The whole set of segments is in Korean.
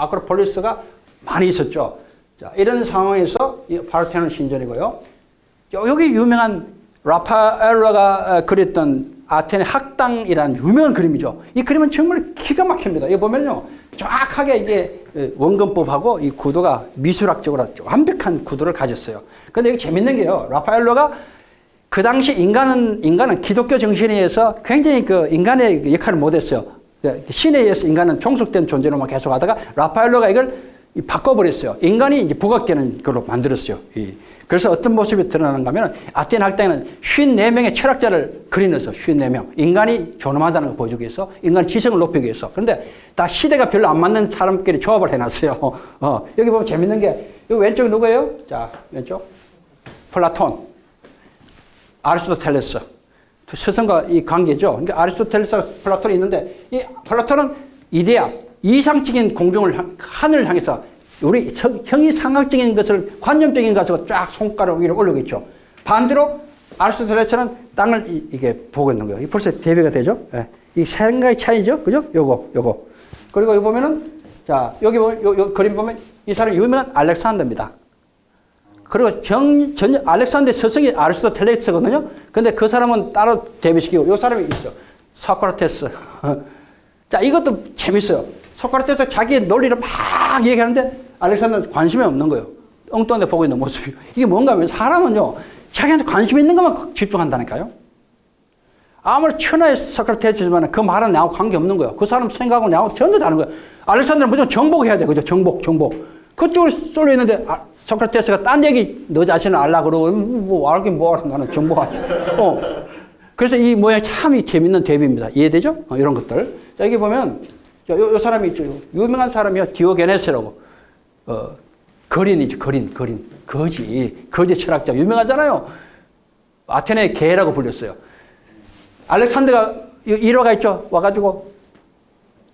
아크로폴리스가 많이 있었죠. 자, 이런 상황에서 이 파르테논 신전이고요. 여기 유명한 라파엘로가 그렸던 아테네 학당이라는 유명한 그림이죠. 이 그림은 정말 기가 막힙니다. 이거 보면요. 정확하게 이게 원근법하고 이 구도가 미술학적으로 완벽한 구도를 가졌어요. 근데 이게 재밌는 게요. 라파엘로가 그 당시 인간은 기독교 정신에 의해서 굉장히 그 인간의 역할을 못했어요. 신에 의해서 인간은 종속된 존재로만 계속 하다가 라파엘로가 이걸 바꿔버렸어요. 인간이 이제 부각되는 걸로 만들었어요. 그래서 어떤 모습이 드러나는가 하면 아테네 학당에는 54명의 철학자를 그리면서 54명. 인간이 존엄하다는 걸 보여주기 위해서 인간 지성을 높이기 위해서. 그런데 다 시대가 별로 안 맞는 사람끼리 조합을 해놨어요. 여기 보면 재밌는 게 여기 왼쪽 누구예요? 자, 왼쪽. 플라톤. 아리스토텔레스. 스승과 이 관계죠. 그러니까 아리스토텔레스와 플라톤이 있는데 이 플라톤은 이데아, 이상적인 공중을 하늘을 향해서 우리 형이상학적인 것을 관념적인 것을 쫙 손가락 위로 올리겠죠. 반대로 아리스토텔레스는 땅을 이게 보고 있는 거예요. 벌써 대비가 되죠. 예. 이 생각의 차이죠, 그죠? 요거. 그리고 여기 보면은 자 여기 보면 요 그림 보면 이 사람이 유명한 알렉산더입니다. 그리고 알렉산더의 스승이 아리스토텔레스거든요. 근데 그 사람은 따로 대비시키고 요 사람이 있어. 소크라테스. 자 이것도 재밌어요. 소크라테스 자기의 논리를 막 얘기하는데 알렉산더는 관심이 없는 거예요. 엉뚱한 데 보고 있는 모습이. 이게 뭔가 하면 사람은요. 자기한테 관심 있는 것만 집중한다니까요. 아무리 천하의 소크라테스지만 그 말은 나하고 관계없는 거예요. 그 사람 생각하고 나하고 전혀 다른 거예요. 알렉산더는 무조건 정복해야 돼. 그죠? 정복. 그쪽으로 쏠려 있는데 소크라테스가 딴 얘기 너 자신을 알라 그러고 뭐 알긴 뭐하러 나는 정복하지. 그래서 이 모양이 참 재밌는 대비입니다. 이해되죠? 이런 것들. 자, 여기 보면 요 사람이 있죠. 유명한 사람이요. 디오게네스라고. 거린이죠. 거린. 거지 철학자. 유명하잖아요. 아테네 개라고 불렸어요. 알렉산더가 일화가 있죠. 와가지고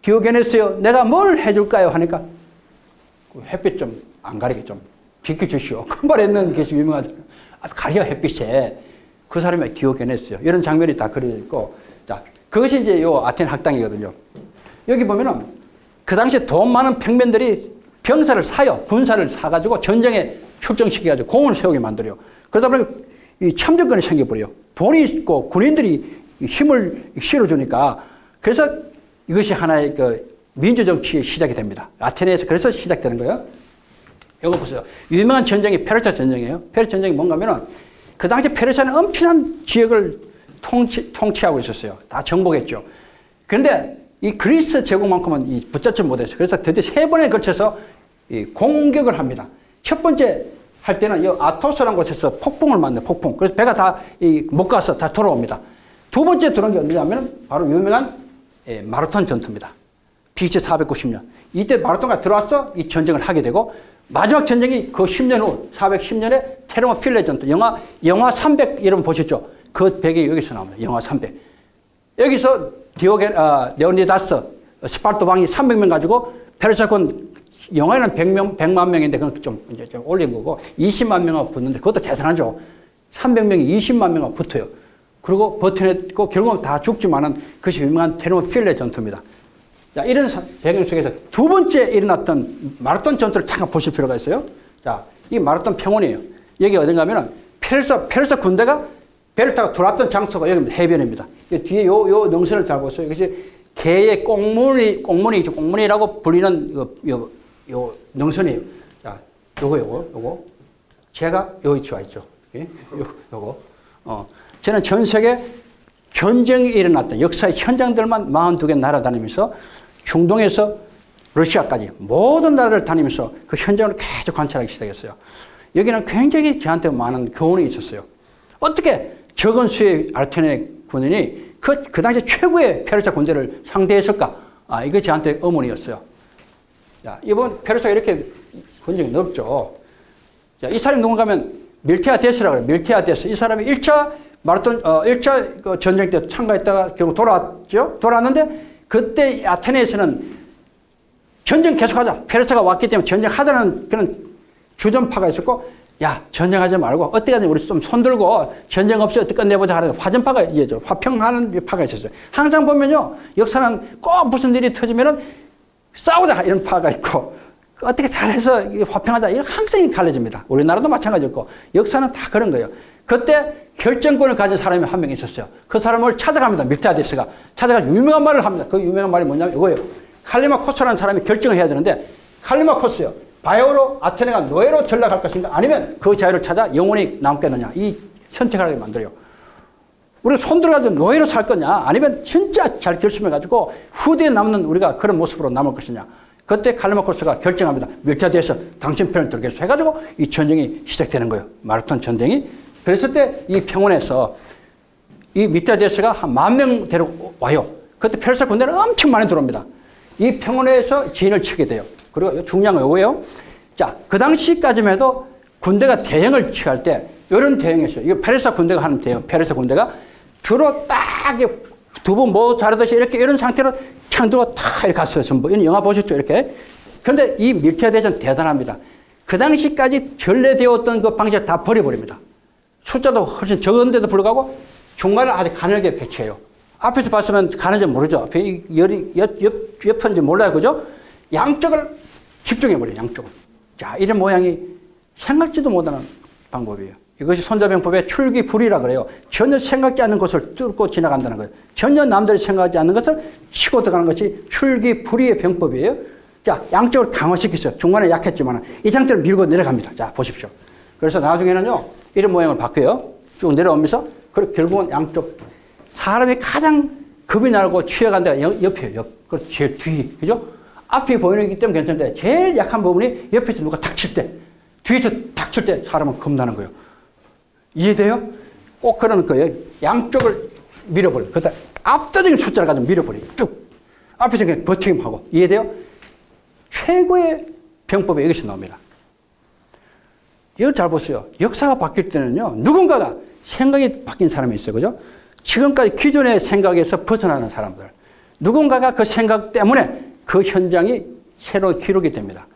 디오게네스요. 내가 뭘 해줄까요? 하니까 햇빛 좀 안 가리게 좀 비켜주시오. 그 말 했는 것이 유명하잖아요. 가려 햇빛에. 그 사람이 디오게네스요. 이런 장면이 다 그려져 있고. 자, 그것이 이제 요 아테네 학당이거든요. 여기 보면은 그 당시에 돈 많은 평민들이 병사를 사요. 군사를 사가지고 전쟁에 출정시켜가지고 공을 세우게 만들어요. 그러다 보니까 이 참정권이 생겨버려요. 돈이 있고 군인들이 힘을 실어주니까. 그래서 이것이 하나의 그 민주정치의 시작이 됩니다. 아테네에서 그래서 시작되는 거예요. 이거 보세요. 유명한 전쟁이 페르시아 전쟁이에요. 페르시아 전쟁이 뭔가 하면은 그 당시 페르시아는 엄청난 지역을 통치하고 있었어요. 다 정복했죠. 그런데 이 그리스 제국만큼은 붙잡지 못했어요. 그래서 드디어 3번에 걸쳐서 이 공격을 합니다. 첫 번째 할 때는 이 아토스라는 곳에서 폭풍을 맞는 폭풍. 그래서 배가 다 못 가서 다 돌아옵니다. 두 번째 들어온 게 어디냐면 바로 유명한 마라톤 전투입니다. BC 490년. 이때 마라톤가 들어와서 이 전쟁을 하게 되고 마지막 전쟁이 그 10년 후 410년에 테르모필레 전투. 영화 300 여러분 보셨죠? 그 배경이 여기서 나옵니다. 영화 300. 여기서 레오니다스 스파르타 왕이 300명 가지고 페르시아군 영화에는 100만 명인데 그건 좀 올린 거고 20만 명하고 붙는데 그것도 대단하죠. 300명이 20만 명하고 붙어요. 그리고 버텨냈고 결국은 다 죽지만은 그것이 유명한 테르모필레 전투입니다. 자, 이런 배경 속에서 두 번째 일어났던 마라톤 전투를 잠깐 보실 필요가 있어요. 자, 이 마라톤 평원이에요. 여기 어딘가 하면은 페르시아 군대가 배를 타고 들어왔던 장소가 여기 해변입니다. 뒤에 요 능선을 잘 보세요. 이것이 개의 꽁무니죠. 꽁무니라고 불리는 요 능선이에요. 자, 요거. 제가 여기 위치와 있죠. 요거. 저는 전 세계 전쟁이 일어났던 역사의 현장들만 42개 날아다니면서 중동에서 러시아까지 모든 나라를 다니면서 그 현장을 계속 관찰하기 시작했어요. 여기는 굉장히 저한테 많은 교훈이 있었어요. 어떻게 적은 수의 아테네 군인이 그 당시 최고의 페르시아 군대를 상대했을까? 이거 저한테 의문이었어요. 자, 이번 페르시아가 이렇게 군정이 넓죠. 자, 이 사람이 누군가 하면 밀티아데스라고 해요. 밀티아데스. 이 사람이 1차 마라톤, 1차 그 전쟁 때 참가했다가 결국 돌아왔죠? 돌아왔는데 그때 아테네에서는 전쟁 계속하자. 페르시아가 왔기 때문에 전쟁하자는 그런 주전파가 있었고, 야, 전쟁하지 말고 어떻게든 우리 좀 손들고 전쟁 없이 어떻게 끝내보자 하는 화전파가 화평하는 파가 있었어요. 항상 보면요, 역사는 꼭 무슨 일이 터지면은 싸우자 이런 파가 있고 어떻게 잘해서 화평하자 이런 항상 갈려집니다. 우리나라도 마찬가지였고 역사는 다 그런 거예요. 그때 결정권을 가진 사람이 한 명 있었어요. 그 사람을 찾아갑니다. 밀티아데스가 찾아가서 유명한 말을 합니다. 그 유명한 말이 뭐냐면 이거예요. 칼리마코스라는 사람이 결정을 해야 되는데 칼리마코스요. 바야흐로 아테네가 노예로 전락할 것인가 아니면 그 자유를 찾아 영원히 남겠느냐 이 선택하게 만들어요. 우리가 손 들어가지고 노예로 살 거냐 아니면 진짜 잘 결심해가지고 후대에 남는 우리가 그런 모습으로 남을 것이냐. 그때 칼리마코스가 결정합니다. 밀티아데스 당신 편을 들겠소 해가지고 이 전쟁이 시작되는 거예요. 마라톤 전쟁이. 그랬을 때 이 평원에서 이 밀티아데스가 한 10,000명 데려와요. 그때 페르시아 군대는 엄청 많이 들어옵니다. 이 평원에서 진을 치게 돼요. 그리고 중요한 건 이거예요. 자, 그 당시까지만 해도 군대가 대형을 취할 때 이런 대형이었어요. 이거 페르시아 군대가 하는 대형. 페르시아 군대가 주로 딱 두부 뭐 자르듯이 이렇게 이런 상태로 창두가 탁 이렇게 갔어요. 전부. 이런 영화 보셨죠? 이렇게. 그런데 이 밀티아데스는 대단합니다. 그 당시까지 전래되었던 그 방식을 다 버려버립니다. 숫자도 훨씬 적은데도 불구하고 중간을 아주 가늘게 배치해요. 앞에서 봤으면 가는지 모르죠. 앞에 옆인지 몰라요. 그죠? 양쪽을 집중해버려요. 양쪽을. 자, 이런 모양이 생각지도 못하는 방법이에요. 이것이 손자병법의 출기불이라 그래요. 전혀 생각지 않는 것을 뚫고 지나간다는 거예요. 전혀 남들이 생각하지 않는 것을 치고 들어가는 것이 출기불이의 병법이에요. 자, 양쪽을 강화시켰어요. 중간에 약했지만 이 상태로 밀고 내려갑니다. 자, 보십시오. 그래서 나중에는요, 이런 모양을 바뀌어요. 쭉 내려오면서, 그리고 결국은 양쪽, 사람이 가장 겁이 나고 취해간 데가 옆이에요. 옆. 그 제일 뒤. 그죠? 앞이 보이기 때문에 괜찮은데, 제일 약한 부분이 옆에서 누가 탁 칠 때, 뒤에서 탁 칠 때 사람은 겁나는 거예요. 이해돼요? 꼭 그러는 거예요. 양쪽을 밀어버려요. 그다 압도적인 숫자를 가지고 밀어버려요. 쭉. 앞에서 그냥 버티기하고. 이해돼요? 최고의 병법에 이것이 나옵니다. 이걸 잘 보세요. 역사가 바뀔 때는요, 누군가가 생각이 바뀐 사람이 있어요. 그죠? 지금까지 기존의 생각에서 벗어나는 사람들. 누군가가 그 생각 때문에 그 현장이 새로 기록이 됩니다.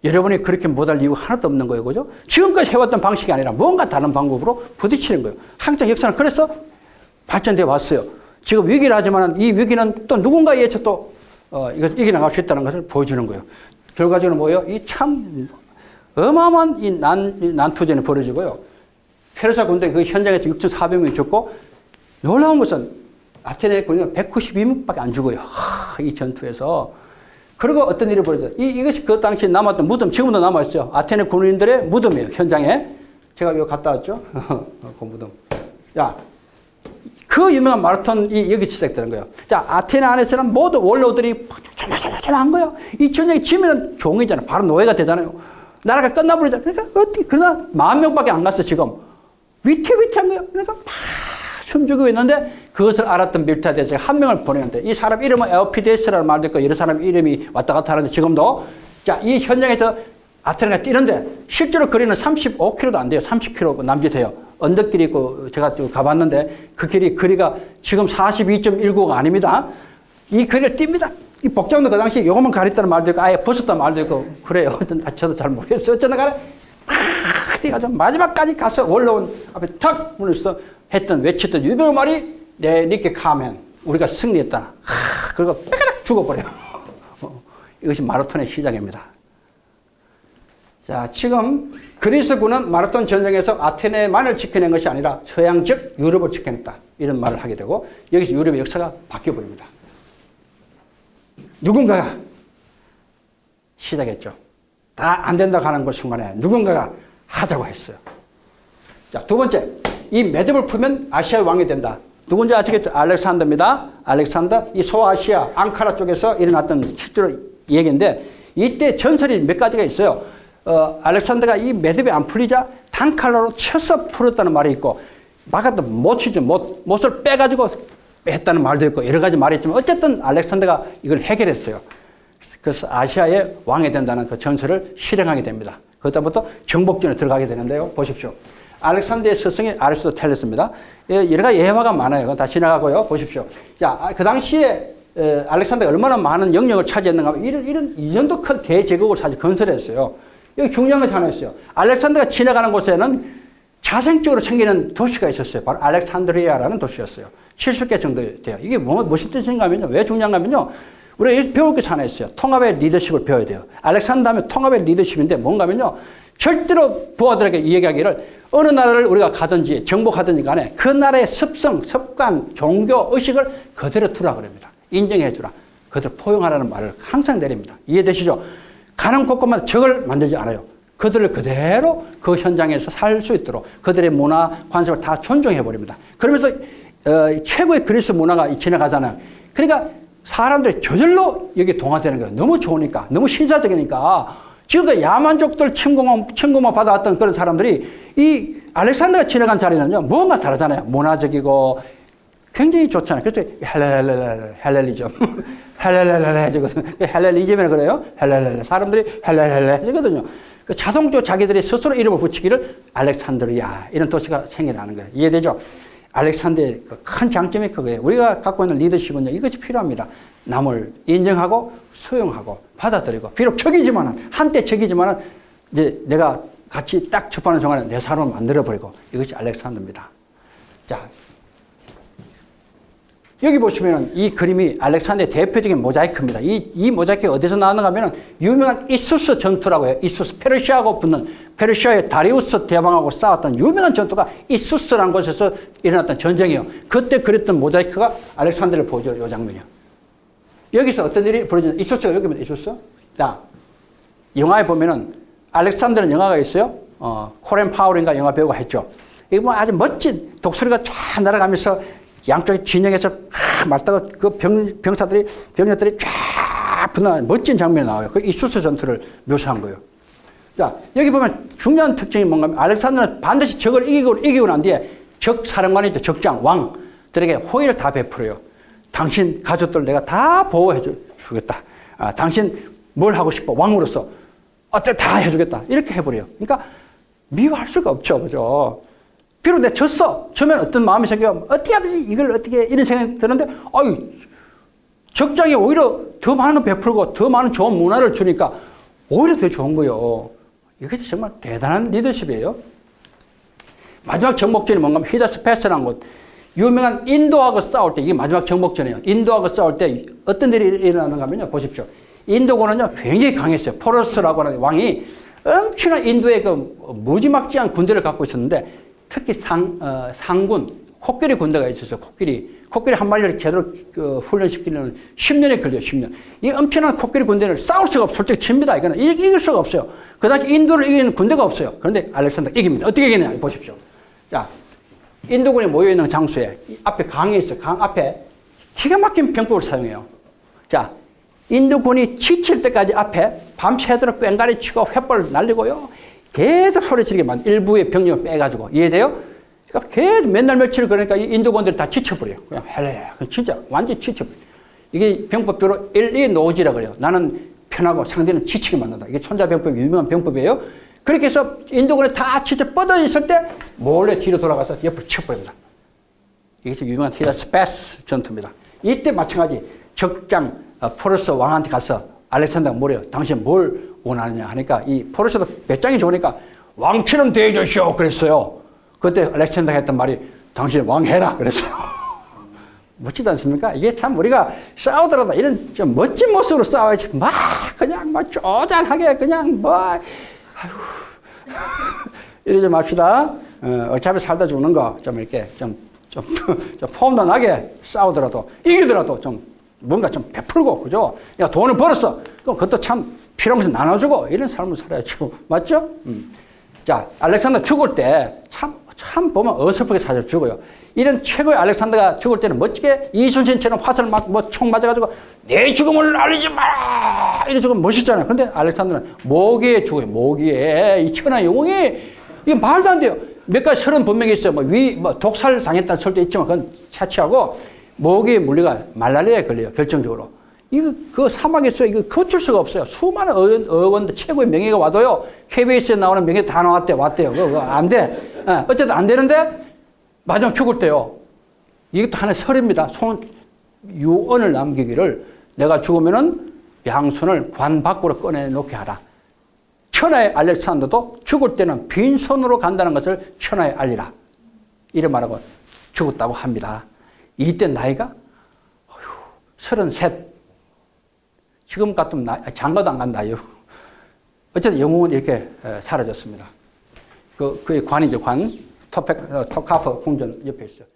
여러분이 그렇게 못할 이유가 하나도 없는 거예요. 그죠? 지금까지 해왔던 방식이 아니라 뭔가 다른 방법으로 부딪히는 거예요. 항상 역사는 그래서 발전되어 왔어요. 지금 위기를 하지만 이 위기는 또 누군가에 의해서 또 이걸 이겨나갈 수 있다는 것을 보여주는 거예요. 결과적으로 뭐예요? 이 참 어마어마한 이 난투전이 벌어지고요. 페르시아 군대 그 현장에서 6,400명이 죽고 놀라운 것은 아테네 군대가 192명밖에 안 죽어요. 이 전투에서. 그리고 어떤 일이 벌어져요. 이것이 그 당시에 남았던 무덤, 지금도 남아있어요. 아테네 군인들의 무덤이에요. 현장에. 제가 이거 갔다 왔죠. 그 무덤. 자, 그 유명한 마라톤이 여기 시작되는 거예요. 자, 아테네 안에서는 모두 원로들이 한 거예요. 이 전쟁이 지면은 종이잖아요. 바로 노예가 되잖아요. 나라가 끝나버리잖아요. 그러니까 어떻게, 그러나 10,000명밖에 안 갔어, 지금. 위태위태한 거예요. 그러니까 막 숨죽이고 있는데 그것을 알았던 밀티아데스가 한 명을 보내는데 이 사람 이름은 에오피데스라는 말도 있고 여러 사람 이름이 왔다 갔다 하는데 지금도 자, 이 현장에서 아테네가 뛰는데 실제로 거리는 35km도 안 돼요. 30km 남짓해요. 언덕길이 있고 제가 좀 가봤는데 그 거리가 지금 42.19가 아닙니다. 이 거리를 뜁니다. 이 복장도 그 당시 요것만 가렸다는 말도 있고 아예 벗었다는 말도 있고 그래요. 저도 잘 모르겠어요. 어쩌나 간에 막 뛰어가지고 마지막까지 가서 올라온 앞에 탁 문에서 했던 외쳤던 유명한 말이 내 니께 카멘 우리가 승리했다. 그리고 빼가락 죽어버려. 이것이 마라톤의 시작입니다. 자, 지금 그리스군은 마라톤 전쟁에서 아테네만을 지켜낸 것이 아니라 서양 즉 유럽을 지켜냈다. 이런 말을 하게 되고 여기서 유럽의 역사가 바뀌어버립니다. 누군가가 시작했죠. 다 안 된다고 하는 그 순간에 누군가가 하자고 했어요. 자, 두 번째. 이 매듭을 풀면 아시아의 왕이 된다. 누군지 아시겠죠? 알렉산더입니다. 알렉산더. 이 소아시아, 앙카라 쪽에서 일어났던 실제로 얘기인데 이때 전설이 몇 가지가 있어요. 알렉산더가 이 매듭이 안 풀리자 단칼로로 쳐서 풀었다는 말이 있고 막아도 못 치죠. 못을 빼가지고 했다는 말도 있고 여러 가지 말이 있지만 어쨌든 알렉산더가 이걸 해결했어요. 그래서 아시아의 왕이 된다는 그 전설을 실행하게 됩니다. 그다음부터 정복전에 들어가게 되는데요. 보십시오. 알렉산더의 스승이 아리스토텔레스입니다. 여러 가지 예화가 많아요. 다 지나가고요. 보십시오. 자, 그 당시에 알렉산더가 얼마나 많은 영역을 차지했는가 하면 이 정도 큰 대제국을 사실 건설했어요. 여기 중요한 것이 하나 있어요. 알렉산더가 지나가는 곳에는 자생적으로 생기는 도시가 있었어요. 바로 알렉산드리아라는 도시였어요. 70개 정도 돼요. 이게 무슨 뜻인가 하면요. 왜 중요한가 하면요. 우리가 배울 게 하나 있어요. 통합의 리더십을 배워야 돼요. 알렉산더 하면 통합의 리더십인데 뭔가 하면요. 절대로 부하들에게 이야기하기를 어느 나라를 우리가 가든지 정복하든지 간에 그 나라의 습성, 습관, 종교, 의식을 그대로 두라 그럽니다. 인정해 주라. 그대로 포용하라는 말을 항상 내립니다. 이해되시죠? 가는 곳곳마다 적을 만들지 않아요. 그들을 그대로 그 현장에서 살 수 있도록 그들의 문화, 관습을 다 존중해 버립니다. 그러면서 최고의 그리스 문화가 지나가잖아요. 그러니까 사람들이 저절로 여기 동화되는 거예요. 너무 좋으니까, 너무 신사적이니까. 지금까지 야만족들 침공만 받아왔던 그런 사람들이 이 알렉산더가 지나간 자리는요, 뭔가 다르잖아요. 문화적이고 굉장히 좋잖아요. 그래서 헬렐리즘. 헬렐리즘이라 그래요. 사람들이 헬렐리거든요. 자동적으로 자기들이 스스로 이름을 붙이기를 알렉산드리아 이런 도시가 생겨나는 거예요. 이해되죠? 알렉산더의 큰 장점이 그거예요. 우리가 갖고 있는 리더십은요, 이것이 필요합니다. 남을 인정하고 수용하고 받아들이고, 비록 적이지만은, 한때 적이지만은, 이제 내가 같이 딱 접하는 순간에 내 사람을 만들어버리고, 이것이 알렉산더입니다. 자, 여기 보시면은 이 그림이 알렉산더의 대표적인 모자이크입니다. 이 모자이크가 어디서 나왔는가 하면은 유명한 이수스 전투라고 해요. 이수스, 페르시아하고 붙는, 페르시아의 다리우스 대왕하고 싸웠던 유명한 전투가 이수스라는 곳에서 일어났던 전쟁이에요. 그때 그렸던 모자이크가 알렉산더를 보여줘요. 이 장면이요. 여기서 어떤 일이 벌어지는, 이수스가 여기입니다. 이수스. 자, 영화에 보면은 알렉산더는 영화가 있어요. 코렌 파울인가 영화 배우가 했죠. 이거 뭐 아주 멋진 독수리가 쫙 날아가면서 양쪽에 진영에서 맞다가 그 병력들이 쫙 붙는 멋진 장면이 나와요. 그 이수스 전투를 묘사한 거예요. 자, 여기 보면 중요한 특징이 뭔가 하면 알렉산더는 반드시 적을 이기고 난 뒤에 적 사령관이죠. 적장, 왕들에게 호의를 다 베풀어요. 당신 가족들 내가 다 보호해 주겠다. 당신 뭘 하고 싶어? 왕으로서. 어때? 다 해주겠다. 이렇게 해버려요. 그러니까 미워할 수가 없죠. 그죠? 비록 내가 졌어. 처음엔 어떤 마음이 생겨요. 어떻게 하든지 이걸 어떻게 이런 생각이 드는데, 아유, 적장이 오히려 더 많은 거 베풀고 더 많은 좋은 문화를 주니까 오히려 더 좋은 거예요. 이것이 정말 대단한 리더십이에요. 마지막 정복전이 뭔가 하면 히다스페스라는 곳. 유명한 인도하고 싸울 때, 이게 마지막 정복전이에요. 인도하고 싸울 때 어떤 일이 일어나는가 하면요. 보십시오. 인도군은요, 굉장히 강했어요. 포러스라고 하는 왕이 엄청난 인도의 그 무지막지한 군대를 갖고 있었는데, 특히 상군, 코끼리 군대가 있었어요. 코끼리 한 마리를 제대로 훈련시키려면 10년이 걸려요. 10년. 이 엄청난 코끼리 군대를 싸울 수가 없어요. 솔직히 칩니다. 이거는 이길 수가 없어요. 그 당시 인도를 이기는 군대가 없어요. 그런데 알렉산더가 이깁니다. 어떻게 이기냐 보십시오. 자, 인도군이 모여있는 장소에 앞에 강이 있어요. 강 앞에 기가 막힌 병법을 사용해요. 자, 인도군이 지칠 때까지 앞에 밤새도록 꽹가리 치고 횃불 날리고요. 계속 소리 지르게 만든 일부의 병력을 빼가지고. 이해돼요? 그러니까 계속 맨날 며칠 그러니까 이 인도군들이 다 지쳐버려요. 그냥 헬레. 진짜 완전히 지쳐버려요. 이게 병법표로 1, 2 노지라 그래요. 나는 편하고 상대는 지치게 만든다. 이게 천자병법이 유명한 병법이에요. 그렇게 해서 인도군이 다 지쳐 뻗어 있을 때 몰래 뒤로 돌아가서 옆으로 쳐버립니다. 이것이 유명한 히다스페스 전투입니다. 이때 마찬가지 적장 포러스 왕한테 가서 알렉산더가 뭐래요? 당신 뭘 원하느냐 하니까 이 포러스도 배짱이 좋으니까 왕처럼 대해주시오 그랬어요. 그때 알렉산더가 했던 말이 당신 왕해라 그랬어요. 멋지지 않습니까? 이게 참 우리가 싸우더라도 이런 좀 멋진 모습으로 싸워야지 막 그냥 막 쪼잔하게 그냥 뭐 아휴 이러지 맙시다. 어차피 살다 죽는 거 좀 이렇게 좀 폼도 나게 싸우더라도 이기더라도 좀 뭔가 좀 베풀고, 그죠? 야, 돈을 벌었어. 그럼 그것도 참 필요한 것을 나눠주고, 이런 삶을 살아야죠. 맞죠? 자, 알렉산더 죽을 때 참 보면 어설프게 사실 죽어요. 이런 최고의 알렉산더가 죽을 때는 멋지게 이순신처럼 화살 총 맞아가지고 내 죽음을 알리지 마라! 이래 죽으면 멋있잖아요. 그런데 알렉산더는 모기에 죽어요. 모기에. 이 천하 영웅이. 이게 말도 안 돼요. 몇 가지 설은 분명히 있어요. 독살 당했다는 설도 있지만 그건 차치하고 모기에 물리가 말라리아에 걸려요. 결정적으로. 그 사막에서 이거 거칠 수가 없어요. 수많은 의원들 최고의 명예가 와도요. KBS에 나오는 명예 다 왔대요. 그거 안 돼. 어쨌든 안 되는데 마지막 죽을 때요. 이것도 하나의 설입니다. 유언을 남기기를 내가 죽으면은 양손을 관 밖으로 꺼내놓게 하라. 천하의 알렉산더도 죽을 때는 빈손으로 간다는 것을 천하에 알리라. 이래 말하고 죽었다고 합니다. 이때 나이가 33. 지금 같으면 장가도 안 간다요. 어쨌든 영웅은 이렇게 사라졌습니다. 그의 관이죠, 관. 토카프 궁전 옆에 있어요.